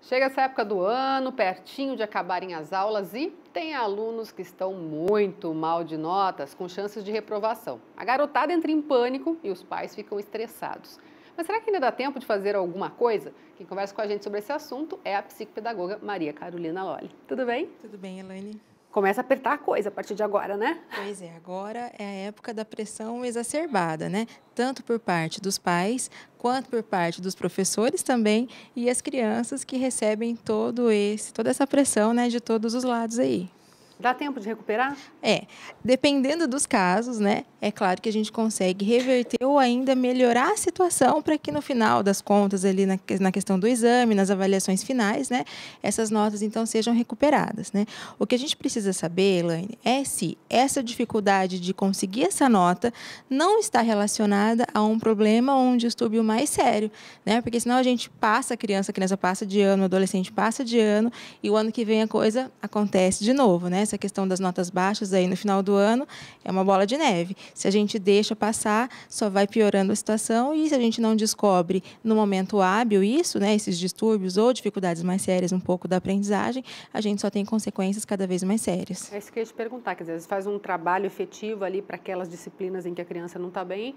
Chega essa época do ano, pertinho de acabarem as aulas e tem alunos que estão muito mal de notas, com chances de reprovação. A garotada entra em pânico e os pais ficam estressados. Mas será que ainda dá tempo de fazer alguma coisa? Quem conversa com a gente sobre esse assunto é a psicopedagoga Maria Carolina Lolli. Tudo bem? Tudo bem, Elaine? Começa a apertar a coisa a partir de agora, né? Pois é, agora é a época da pressão exacerbada, né? Tanto por parte dos pais, quanto por parte dos professores também e as crianças que recebem toda essa pressão, né, de todos os lados aí. Dá tempo de recuperar? Dependendo dos casos, né, é claro que a gente consegue reverter ou ainda melhorar a situação para que no final das contas, ali na questão do exame, nas avaliações finais, né, essas notas então sejam recuperadas, né. O que a gente precisa saber, Elaine, é se essa dificuldade de conseguir essa nota não está relacionada a um problema ou um distúrbio mais sério, né, porque senão a criança passa de ano, o adolescente passa de ano e o ano que vem a coisa acontece de novo, né. Essa questão das notas baixas aí no final do ano é uma bola de neve. Se a gente deixa passar, só vai piorando a situação e se a gente não descobre no momento hábil isso, né, esses distúrbios ou dificuldades mais sérias um pouco da aprendizagem, a gente só tem consequências cada vez mais sérias. É isso que eu ia te perguntar, quer dizer, às vezes faz um trabalho efetivo ali para aquelas disciplinas em que a criança não está bem,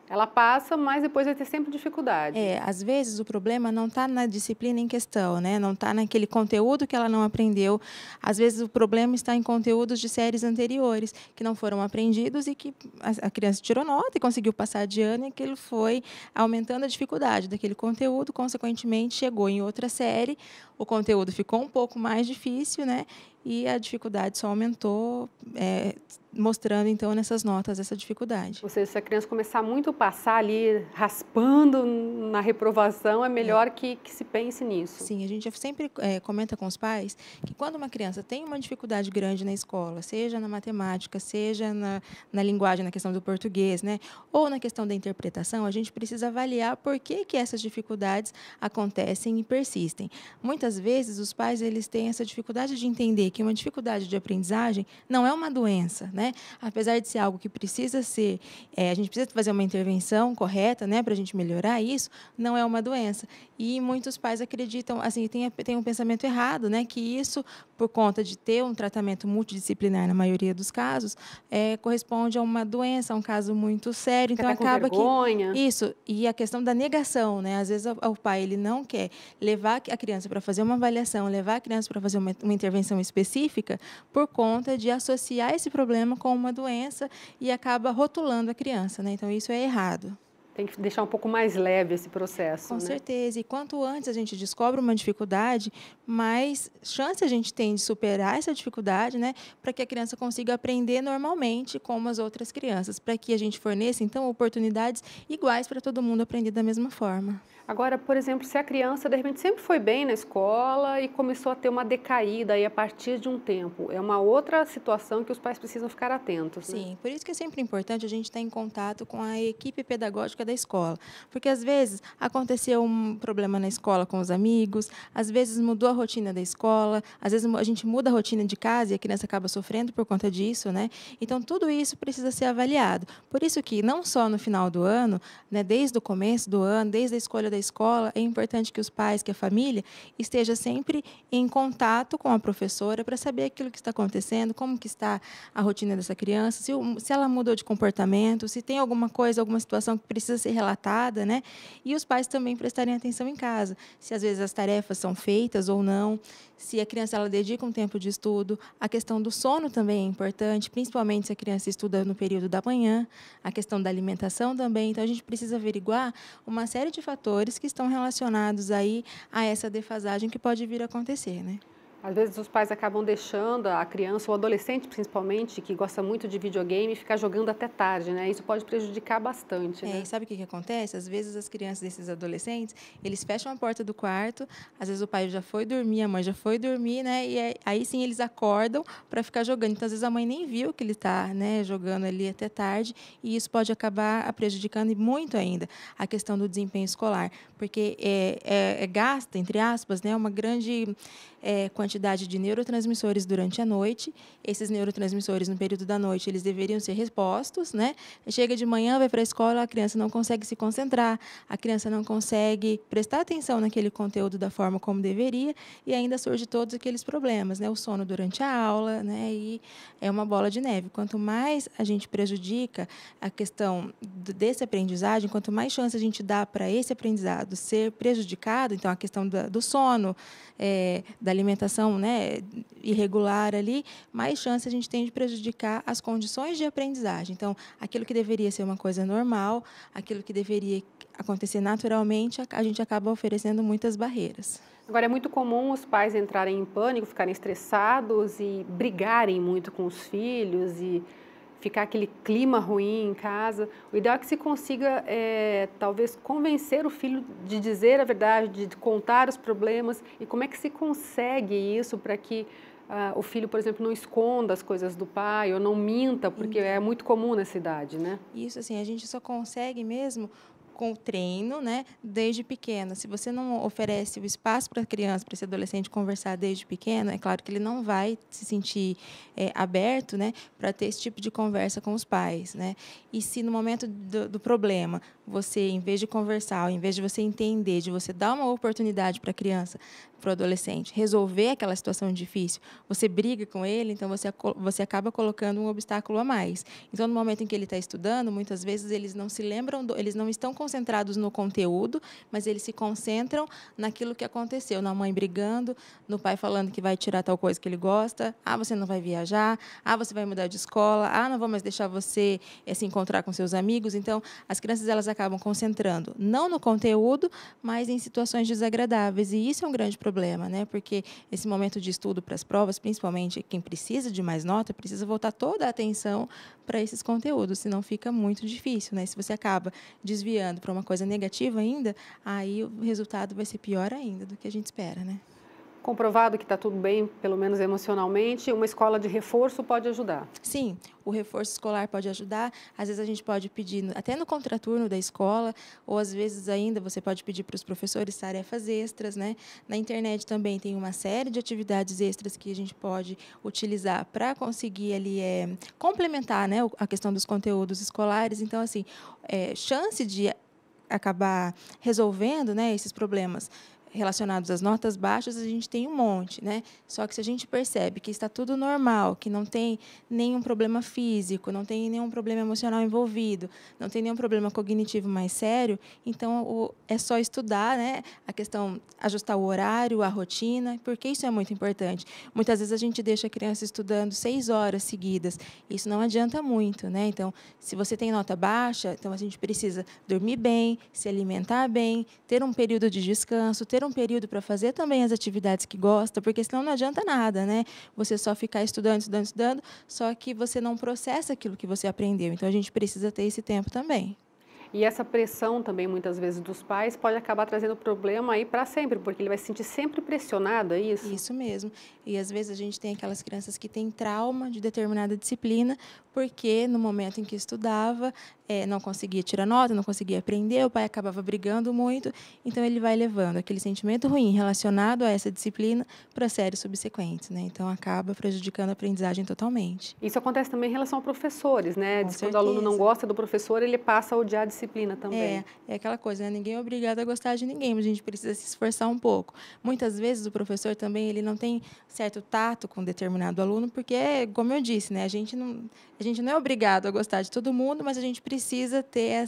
ela passa, mas depois vai ter sempre dificuldade. Às vezes o problema não está na disciplina em questão, né? Não está naquele conteúdo que ela não aprendeu. Às vezes o problema está em conteúdos de séries anteriores que não foram aprendidos e que a criança tirou nota e conseguiu passar de ano e aquilo foi aumentando a dificuldade daquele conteúdo, consequentemente chegou em outra série, o conteúdo ficou um pouco mais difícil, né? E a dificuldade só aumentou, mostrando então nessas notas essa dificuldade. Ou seja, se a criança começar muito a passar ali, raspando na reprovação, é melhor que se pense nisso. Sim, a gente sempre comenta com os pais que quando uma criança tem uma dificuldade grande na escola, seja na matemática, seja na linguagem, na questão do português, né, ou na questão da interpretação, a gente precisa avaliar por que essas dificuldades acontecem e persistem. Muitas vezes os pais eles têm essa dificuldade de entender que uma dificuldade de aprendizagem não é uma doença, né? Apesar de ser algo que precisa ser, a gente precisa fazer uma intervenção correta, né, para a gente melhorar isso, não é uma doença. E muitos pais acreditam, assim, tem um pensamento errado, né, que isso, por conta de ter um tratamento multidisciplinar na maioria dos casos, corresponde a uma doença, a um caso muito sério. Fica Então, até com acaba que vergonha. isso, e a questão da negação, né? Às vezes o pai ele não quer levar a criança para fazer uma avaliação, levar a criança para fazer uma intervenção específica por conta de associar esse problema com uma doença e acaba rotulando a criança, né? Então, isso é errado. Tem que deixar um pouco mais leve esse processo, Com né? certeza. E quanto antes a gente descobre uma dificuldade, mais chance a gente tem de superar essa dificuldade, né? Para que a criança consiga aprender normalmente como as outras crianças, para que a gente forneça, então, oportunidades iguais para todo mundo aprender da mesma forma. Agora, por exemplo, se a criança, de repente, sempre foi bem na escola e começou a ter uma decaída aí a partir de um tempo, é uma outra situação que os pais precisam ficar atentos, né? Sim, por isso que é sempre importante a gente estar em contato com a equipe pedagógica da escola, porque às vezes aconteceu um problema na escola com os amigos, às vezes mudou a rotina da escola, às vezes a gente muda a rotina de casa e a criança acaba sofrendo por conta disso, né? Então tudo isso precisa ser avaliado. Por isso que não só no final do ano, né, desde o começo do ano, desde a escolha da escola, é importante que os pais, que a família esteja sempre em contato com a professora para saber aquilo que está acontecendo, como que está a rotina dessa criança, se ela mudou de comportamento, se tem alguma coisa, alguma situação que precisa ser relatada, né? E os pais também prestarem atenção em casa, se às vezes as tarefas são feitas ou não, se a criança ela dedica um tempo de estudo, a questão do sono também é importante, principalmente se a criança estuda no período da manhã, a questão da alimentação também, então a gente precisa averiguar uma série de fatores que estão relacionados aí a essa defasagem que pode vir a acontecer, né? Às vezes os pais acabam deixando a criança, ou adolescente principalmente, que gosta muito de videogame, ficar jogando até tarde, né? Isso ppode prejudicar bastante, né? E sabe o que acontece? Às vezes as crianças desses adolescentes, eles fecham a porta do quarto, às vezes o pai já foi dormir, a mãe já foi dormir, né? E aí sim eles acordam para ficar jogando. Então, às vezes a mãe nem viu que ele está, né, jogando ali até tarde, e isso pode acabar prejudicando e muito ainda a questão do desempenho escolar, porque gasta, entre aspas, né, uma grande quantidade de neurotransmissores durante a noite. Esses neurotransmissores, no período da noite, eles deveriam ser repostos, né? Chega de manhã, vai para a escola, a criança não consegue se concentrar, a criança não consegue prestar atenção naquele conteúdo da forma como deveria e ainda surge todos aqueles problemas, né? O sono durante a aula, né? E é uma bola de neve. Quanto mais a gente prejudica a questão desse aprendizagem, quanto mais chance a gente dá para esse aprendizado ser prejudicado, então a questão do sono, da alimentação, né, irregular ali, mais chance a gente tem de prejudicar as condições de aprendizagem. Então, aquilo que deveria ser uma coisa normal, aquilo que deveria acontecer naturalmente, a gente acaba oferecendo muitas barreiras. Agora, é muito comum os pais entrarem em pânico, ficarem estressados e brigarem muito com os filhos e ficar aquele clima ruim em casa. O ideal é que se consiga, talvez, convencer o filho de dizer a verdade, de contar os problemas. E como é que se consegue isso para que o filho, por exemplo, não esconda as coisas do pai ou não minta, porque é muito comum nessa idade, né? Isso, assim, a gente só consegue mesmo com o treino, né, desde pequena. Se você não oferece o espaço para a criança, para esse adolescente conversar desde pequeno, é claro que ele não vai se sentir aberto, né, para ter esse tipo de conversa com os pais, né? E se no momento do problema, você, em vez de conversar, em vez de você entender, de você dar uma oportunidade para a criança, para o adolescente, resolver aquela situação difícil, você briga com ele, então você acaba colocando um obstáculo a mais. Então, no momento em que ele está estudando, muitas vezes eles não se lembram, eles não estão concentrados no conteúdo, mas eles se concentram naquilo que aconteceu, na mãe brigando, no pai falando que vai tirar tal coisa que ele gosta, você não vai viajar, você vai mudar de escola, não vou mais deixar você se encontrar com seus amigos. Então, as crianças elas acabam concentrando não no conteúdo, mas em situações desagradáveis, e isso é um grande problema, né? Porque esse momento de estudo para as provas, principalmente quem precisa de mais nota, precisa voltar toda a atenção para esses conteúdos, senão fica muito difícil, né? Se você acaba desviando para uma coisa negativa ainda, aí o resultado vai ser pior ainda do que a gente espera, né? Comprovado que está tudo bem, pelo menos emocionalmente, uma escola de reforço pode ajudar. Sim, o reforço escolar pode ajudar. Às vezes a gente pode pedir até no contraturno da escola, ou às vezes ainda você pode pedir para os professores tarefas extras, né? Na internet também tem uma série de atividades extras que a gente pode utilizar para conseguir ali complementar, né, a questão dos conteúdos escolares. Então, assim, chance de acabar resolvendo, né, esses problemas relacionados às notas baixas, a gente tem um monte, né? Só que se a gente percebe que está tudo normal, que não tem nenhum problema físico, não tem nenhum problema emocional envolvido, não tem nenhum problema cognitivo mais sério, então é só estudar, né? A questão, ajustar o horário, a rotina, porque isso é muito importante. Muitas vezes a gente deixa a criança estudando 6 horas seguidas, isso não adianta muito, né? Então, se você tem nota baixa, então a gente precisa dormir bem, se alimentar bem, ter um período de descanso, ter um período para fazer também as atividades que gosta, porque senão não adianta nada, né? Você só ficar estudando, estudando, estudando, só que você não processa aquilo que você aprendeu. Então, a gente precisa ter esse tempo também. E essa pressão também, muitas vezes, dos pais pode acabar trazendo problema aí para sempre, porque ele vai se sentir sempre pressionado, é isso? Isso mesmo. E, às vezes, a gente tem aquelas crianças que têm trauma de determinada disciplina, porque no momento em que estudava, não conseguia tirar nota, não conseguia aprender, o pai acabava brigando muito, então ele vai levando aquele sentimento ruim relacionado a essa disciplina para séries subsequentes, né? Então, acaba prejudicando a aprendizagem totalmente. Isso acontece também em relação a professores, né? Com Quando o aluno não certeza. gosta do professor, ele passa a odiar a disciplina também. É aquela coisa, né? Ninguém é obrigado a gostar de ninguém, mas a gente precisa se esforçar um pouco. Muitas vezes o professor também ele não tem certo tato com determinado aluno, porque, como eu disse, né? A gente não é obrigado a gostar de todo mundo, mas a gente precisa ter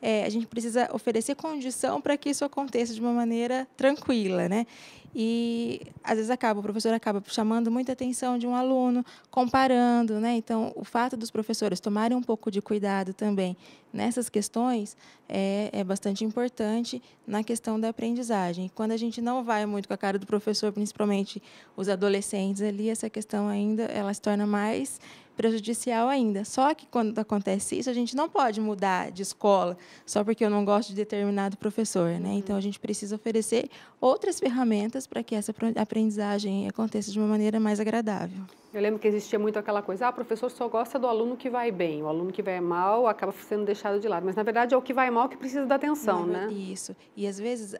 a gente precisa oferecer condição para que isso aconteça de uma maneira tranquila, né? E, às vezes, o professor acaba chamando muita atenção de um aluno, comparando, né? Então, o fato dos professores tomarem um pouco de cuidado também nessas questões é bastante importante na questão da aprendizagem. E quando a gente não vai muito com a cara do professor, principalmente os adolescentes ali, essa questão ainda ela se torna mais prejudicial ainda. Só que quando acontece isso, a gente não pode mudar de escola só porque eu não gosto de determinado professor, né? Então, a gente precisa oferecer outras ferramentas ferramentas para que essa aprendizagem aconteça de uma maneira mais agradável. Eu lembro que existia muito aquela coisa, o professor só gosta do aluno que vai bem, o aluno que vai mal acaba sendo deixado de lado, mas na verdade é o que vai mal que precisa da atenção, né? Isso, e às vezes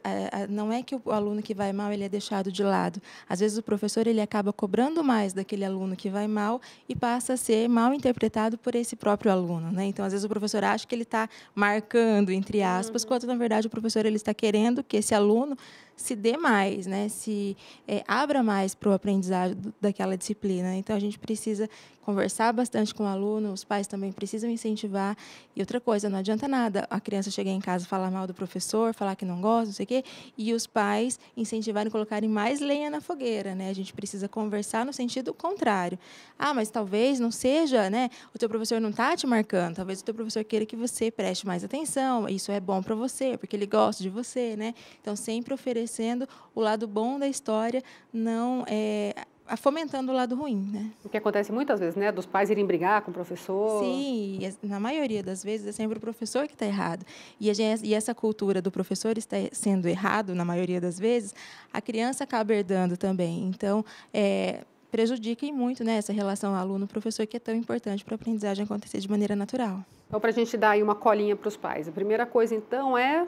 não é que o aluno que vai mal ele é deixado de lado, às vezes o professor ele acaba cobrando mais daquele aluno que vai mal e passa a ser mal interpretado por esse próprio aluno, né? Então às vezes o professor acha que ele está marcando, entre aspas, quando na verdade o professor ele está querendo que esse aluno se dê mais, né? Abra mais para o aprendizado daquela disciplina. Então, a gente precisa conversar bastante com o aluno, os pais também precisam incentivar. E outra coisa, não adianta nada a criança chegar em casa e falar mal do professor, falar que não gosta, não sei o quê, e os pais incentivarem, colocarem mais lenha na fogueira, né? A gente precisa conversar no sentido contrário. Mas talvez não seja, né? O teu professor não está te marcando, talvez o teu professor queira que você preste mais atenção, isso é bom para você, porque ele gosta de você, né? Então, sempre oferecendo o lado bom da história, não fomentando o lado ruim, né? O que acontece muitas vezes, né? Dos pais irem brigar com o professor. Sim, na maioria das vezes é sempre o professor que está errado. E essa cultura do professor está sendo errado, na maioria das vezes, a criança acaba herdando também. Então, prejudica muito, né, essa relação aluno-professor que é tão importante para a aprendizagem acontecer de maneira natural. Então, para a gente dar aí uma colinha para os pais, a primeira coisa, então, é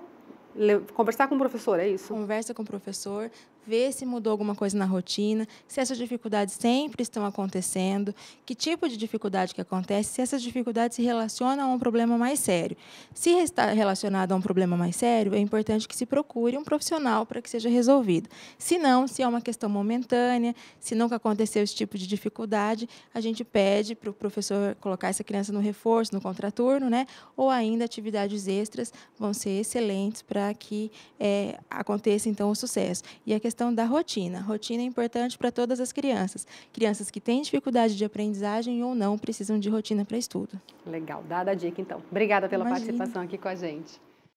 conversar com o professor, é isso? Conversa com o professor, vê se mudou alguma coisa na rotina, se essas dificuldades sempre estão acontecendo, que tipo de dificuldade que acontece, se essas dificuldades se relacionam a um problema mais sério. Se está relacionado a um problema mais sério, é importante que se procure um profissional para que seja resolvido. Se não, se é uma questão momentânea, se nunca aconteceu esse tipo de dificuldade, a gente pede para o professor colocar essa criança no reforço, no contraturno, né? Ou ainda atividades extras vão ser excelentes para que aconteça, então, o sucesso. E a questão da rotina. Rotina é importante para todas as crianças. Crianças que têm dificuldade de aprendizagem ou não precisam de rotina para estudo. Legal, dada a dica, então. Obrigada pela Imagina. participação aqui com a gente.